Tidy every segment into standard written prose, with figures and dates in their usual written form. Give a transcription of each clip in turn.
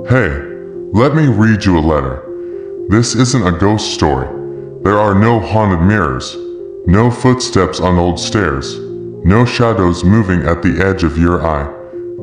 Hey, let me read you a letter. This isn't a ghost story. There are no haunted mirrors, no footsteps on old stairs, no shadows moving at the edge of your eye.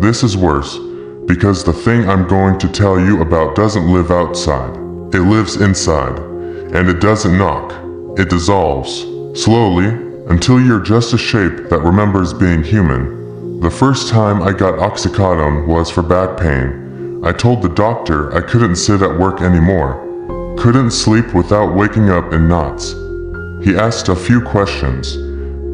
This is worse, because the thing I'm going to tell you about doesn't live outside. It lives inside, and it doesn't knock. It dissolves, slowly, until you're just a shape that remembers being human. The first time I got Oxycodone was for back pain. I told the doctor I couldn't sit at work anymore, couldn't sleep without waking up in knots. He asked a few questions,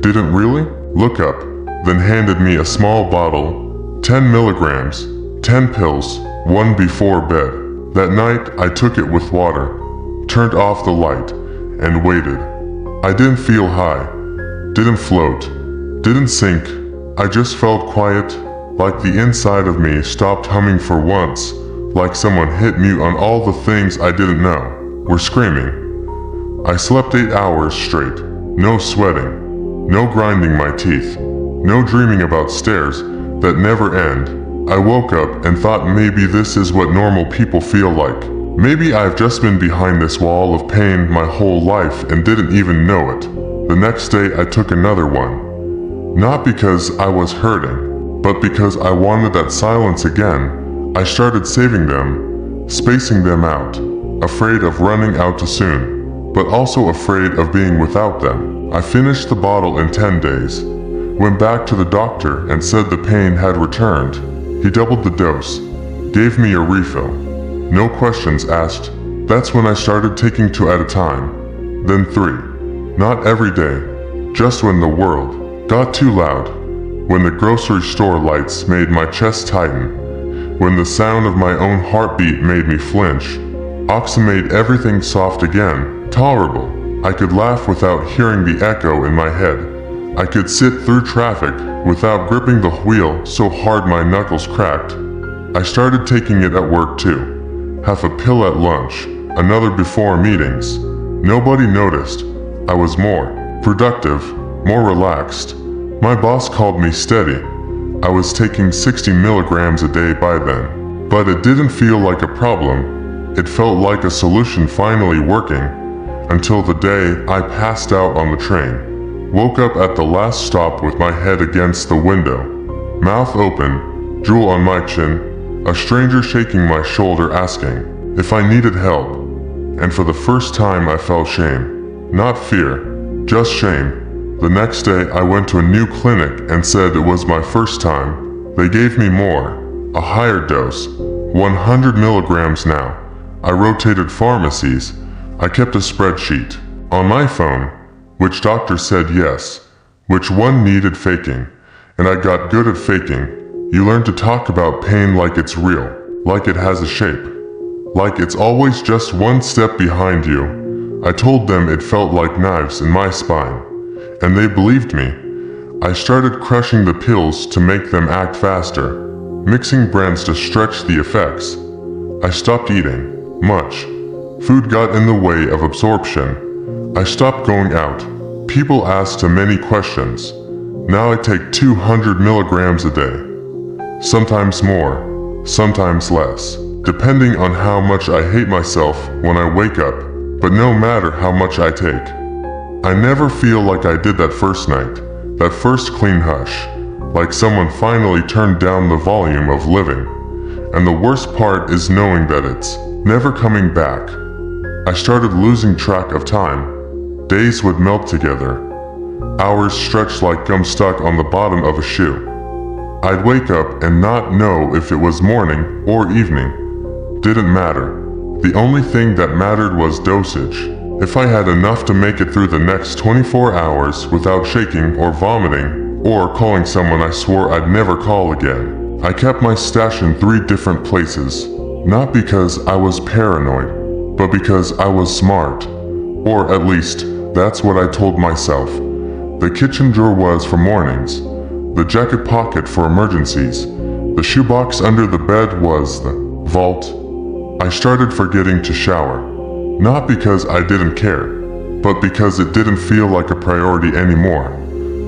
didn't really look up, then handed me a small bottle, 10 milligrams, 10 pills, one before bed. That night I took it with water, turned off the light, and waited. I didn't feel high, didn't float, didn't sink. I just felt quiet, like the inside of me stopped humming for once, like someone hit mute on all the things I didn't know were screaming. I slept 8 hours straight, no sweating, no grinding my teeth, no dreaming about stairs that never end. I woke up and thought maybe this is what normal people feel like. Maybe I've just been behind this wall of pain my whole life and didn't even know it. The next day I took another one. Not because I was hurting, but because I wanted that silence again. I started saving them, spacing them out, afraid of running out too soon, but also afraid of being without them. I finished the bottle in 10 days, went back to the doctor and said the pain had returned. He doubled the dose, gave me a refill. No questions asked. That's when I started taking 2 at a time, then 3. Not every day, just when the world got too loud. When the grocery store lights made my chest tighten, when the sound of my own heartbeat made me flinch, Oxy made everything soft again, tolerable. I could laugh without hearing the echo in my head. I could sit through traffic without gripping the wheel so hard my knuckles cracked. I started taking it at work too. Half a pill at lunch, another before meetings. Nobody noticed. I was more productive, more relaxed. My boss called me steady. I was taking 60 milligrams a day by then. But it didn't feel like a problem. It felt like a solution finally working. Until the day I passed out on the train. Woke up at the last stop with my head against the window. Mouth open, drool on my chin. A stranger shaking my shoulder asking if I needed help. And for the first time I felt shame. Not fear, just shame. The next day I went to a new clinic and said it was my first time. They gave me more, a higher dose, 100 milligrams now. I rotated pharmacies. I kept a spreadsheet on my phone, which doctor said yes, which one needed faking, and I got good at faking. You learn to talk about pain like it's real, like it has a shape, like it's always just one step behind you. I told them it felt like knives in my spine. And they believed me. I started crushing the pills to make them act faster, mixing brands to stretch the effects. I stopped eating much. Food got in the way of absorption. I stopped going out. People asked too many questions. Now I take 200 milligrams a day. Sometimes more, sometimes less, depending on how much I hate myself when I wake up, but no matter how much I take. I never feel like I did that first night, that first clean hush, like someone finally turned down the volume of living. And the worst part is knowing that it's never coming back. I started losing track of time. Days would melt together. Hours stretched like gum stuck on the bottom of a shoe. I'd wake up and not know if it was morning or evening. Didn't matter. The only thing that mattered was dosage. If I had enough to make it through the next 24 hours without shaking or vomiting, or calling someone I swore I'd never call again. I kept my stash in 3 different places, not because I was paranoid, but because I was smart. Or at least, that's what I told myself. The kitchen drawer was for mornings, the jacket pocket for emergencies, the shoebox under the bed was the vault. I started forgetting to shower. Not because I didn't care, but because it didn't feel like a priority anymore.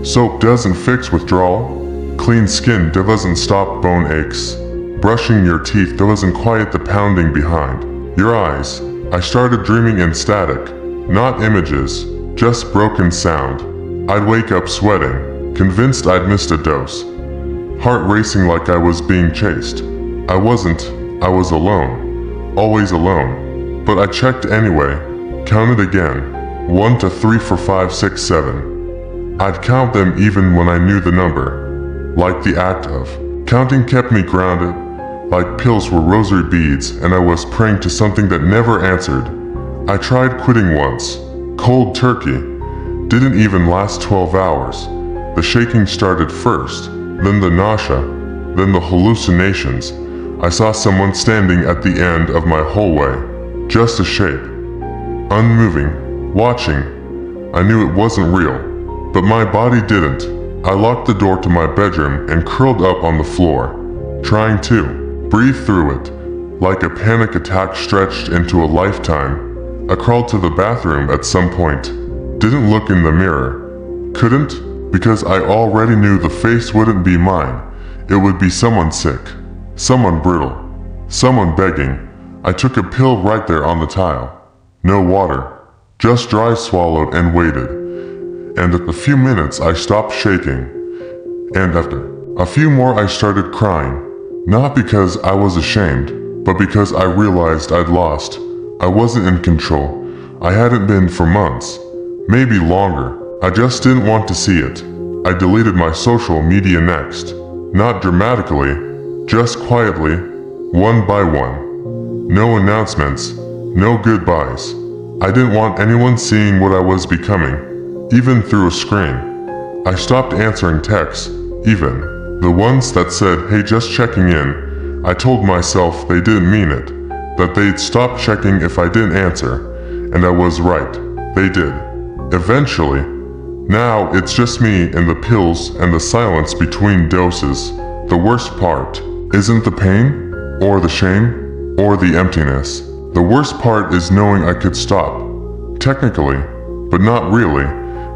Soap doesn't fix withdrawal. Clean skin doesn't stop bone aches. Brushing your teeth doesn't quiet the pounding behind your eyes. I started dreaming in static, not images, just broken sound. I'd wake up sweating, convinced I'd missed a dose. Heart racing like I was being chased. I wasn't, I was alone. Always alone. But I checked anyway, counted again. 1 to 3 4 5 6 7. I'd count them even when I knew the number. Like the act of counting kept me grounded, like pills were rosary beads and I was praying to something that never answered. I tried quitting once. Cold turkey. Didn't even last 12 hours. The shaking started first, then the nausea, then the hallucinations. I saw someone standing at the end of my hallway. Just a shape. Unmoving, watching. I knew it wasn't real, but my body didn't. I locked the door to my bedroom and curled up on the floor, trying to breathe through it. Like a panic attack stretched into a lifetime, I crawled to the bathroom at some point. Didn't look in the mirror. Couldn't, because I already knew the face wouldn't be mine. It would be someone sick, someone brittle, someone begging. I took a pill right there on the tile. No water, just dry swallowed and waited. And at a few minutes I stopped shaking. And after a few more I started crying. Not because I was ashamed, but because I realized I'd lost. I wasn't in control. I hadn't been for months, maybe longer. I just didn't want to see it. I deleted my social media next. Not dramatically, just quietly, one by one. No announcements, no goodbyes. I didn't want anyone seeing what I was becoming, even through a screen. I stopped answering texts, even the ones that said, "Hey, just checking in." I told myself they didn't mean it, that they'd stop checking if I didn't answer, and I was right. They did. Eventually. Now it's just me and the pills and the silence between doses. The worst part isn't the pain, or the shame, or the emptiness. The worst part is knowing I could stop. Technically, but not really,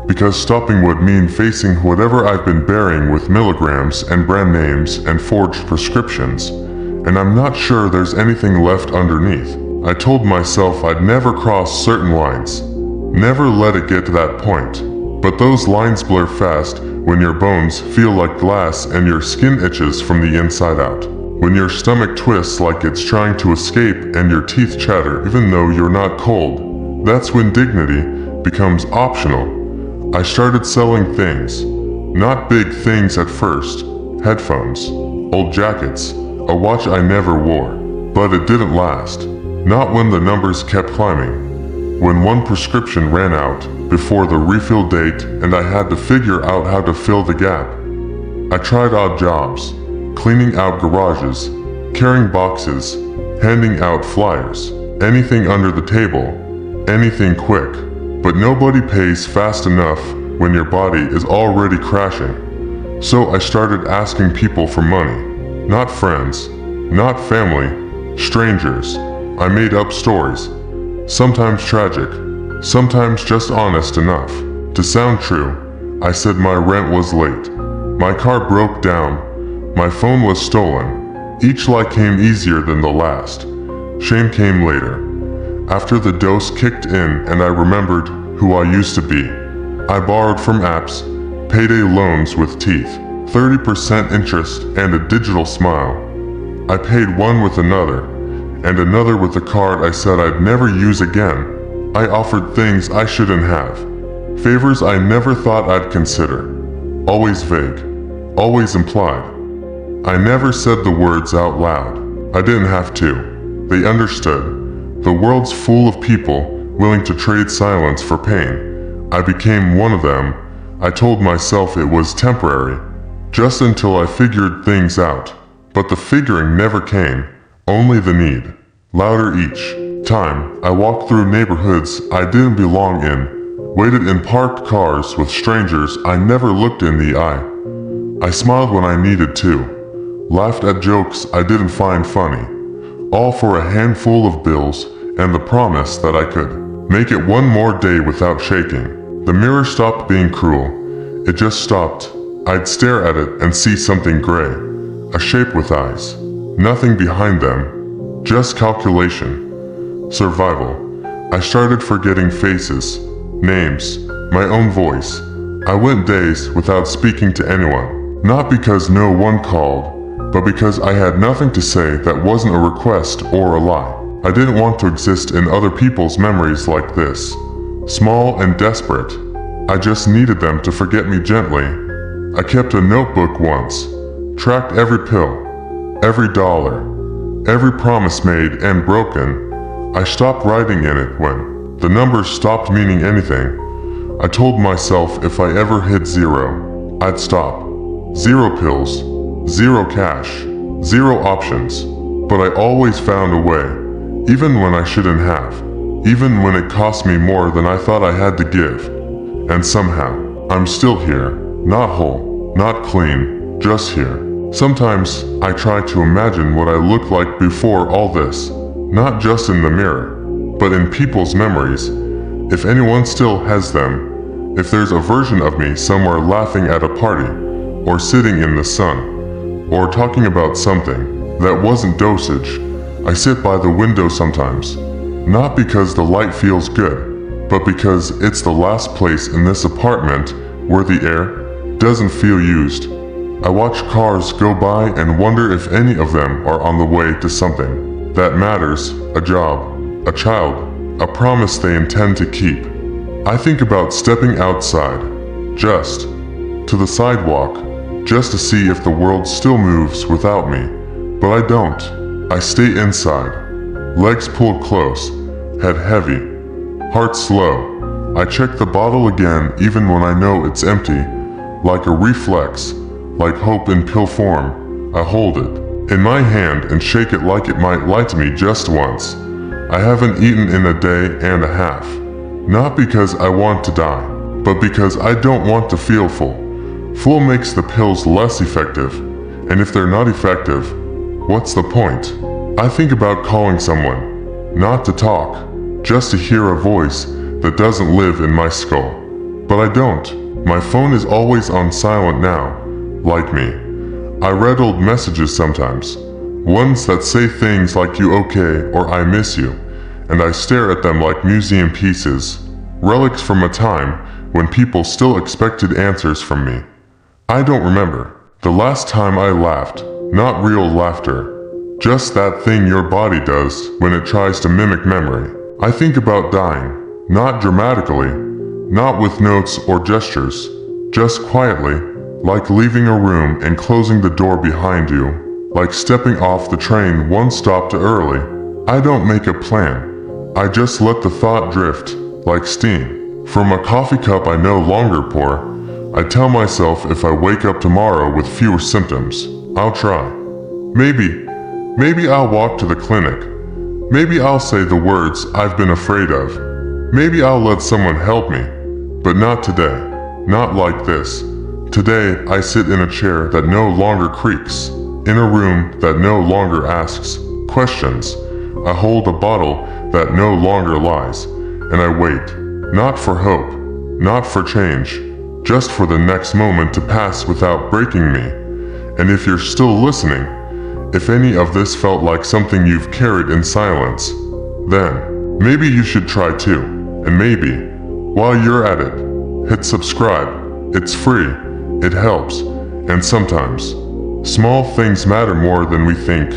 because stopping would mean facing whatever I've been bearing with milligrams and brand names and forged prescriptions, and I'm not sure there's anything left underneath. I told myself I'd never cross certain lines, never let it get to that point. But those lines blur fast when your bones feel like glass and your skin itches from the inside out. When your stomach twists like it's trying to escape and your teeth chatter even though you're not cold. That's when dignity becomes optional. I started selling things. Not big things at first. Headphones, old jackets, a watch I never wore. But it didn't last. Not when the numbers kept climbing. When one prescription ran out before the refill date and I had to figure out how to fill the gap. I tried odd jobs, cleaning out garages, carrying boxes, handing out flyers, anything under the table, anything quick. But nobody pays fast enough when your body is already crashing. So I started asking people for money. Not friends, not family, strangers. I made up stories. Sometimes tragic, sometimes just honest enough to sound true. I said my rent was late, my car broke down, my phone was stolen. Each lie came easier than the last. Shame came later, after the dose kicked in and I remembered who I used to be. I borrowed from apps, payday loans with teeth, 30% interest and a digital smile. I paid one with another, and another with a card I said I'd never use again. I offered things I shouldn't have. Favors I never thought I'd consider. Always vague. Always implied. I never said the words out loud. I didn't have to. They understood. The world's full of people willing to trade silence for pain. I became one of them. I told myself it was temporary. Just until I figured things out. But the figuring never came. Only the need. Louder each time I walked through neighborhoods I didn't belong in, waited in parked cars with strangers I never looked in the eye. I smiled when I needed to, laughed at jokes I didn't find funny, all for a handful of bills and the promise that I could make it one more day without shaking. The mirror stopped being cruel. It just stopped. I'd stare at it and see something gray, a shape with eyes. nothing behind them, just calculation, survival. I started forgetting faces, names, my own voice. I went days without speaking to anyone, not because no one called, but because I had nothing to say that wasn't a request or a lie. I didn't want to exist in other people's memories like this, small and desperate. I just needed them to forget me gently. I kept a notebook once, tracked every pill, every dollar, every promise made and broken. I stopped writing in it when the numbers stopped meaning anything. I told myself if I ever hit 0, I'd stop. 0 pills, 0 cash, 0 options. But I always found a way, even when I shouldn't have, even when it cost me more than I thought I had to give. And somehow, I'm still here, not whole, not clean, just here. Sometimes, I try to imagine what I looked like before all this, not just in the mirror, but in people's memories. If anyone still has them, if there's a version of me somewhere laughing at a party, or sitting in the sun, or talking about something that wasn't dosage. I sit by the window sometimes, not because the light feels good, but because it's the last place in this apartment where the air doesn't feel used. I watch cars go by and wonder if any of them are on the way to something that matters, a job, a child, a promise they intend to keep. I think about stepping outside, just to the sidewalk, just to see if the world still moves without me. But I don't. I stay inside, legs pulled close, head heavy, heart slow. I check the bottle again even when I know it's empty, like a reflex, like hope in pill form. I hold it in my hand and shake it like it might lie to me just once. I haven't eaten in a day and a half. Not because I want to die, but because I don't want to feel full. Full makes the pills less effective, and if they're not effective, what's the point? I think about calling someone, not to talk, just to hear a voice that doesn't live in my skull. But I don't. My phone is always on silent now, like me. I read old messages sometimes, ones that say things like "you okay" or "I miss you," and I stare at them like museum pieces, relics from a time when people still expected answers from me. I don't remember the last time I laughed, not real laughter, just that thing your body does when it tries to mimic memory. I think about dying, not dramatically, not with notes or gestures, just quietly, like leaving a room and closing the door behind you, like stepping off the train one stop too early. I don't make a plan. I just let the thought drift, like steam, from a coffee cup I no longer pour. I tell myself if I wake up tomorrow with fewer symptoms, I'll try. Maybe I'll walk to the clinic. Maybe I'll say the words I've been afraid of. Maybe I'll let someone help me. But not today. Not like this. Today, I sit in a chair that no longer creaks, in a room that no longer asks questions. I hold a bottle that no longer lies, and I wait, not for hope, not for change, just for the next moment to pass without breaking me. And if you're still listening, if any of this felt like something you've carried in silence, then maybe you should try too. And maybe, while you're at it, hit subscribe. It's free, it helps, and sometimes, small things matter more than we think.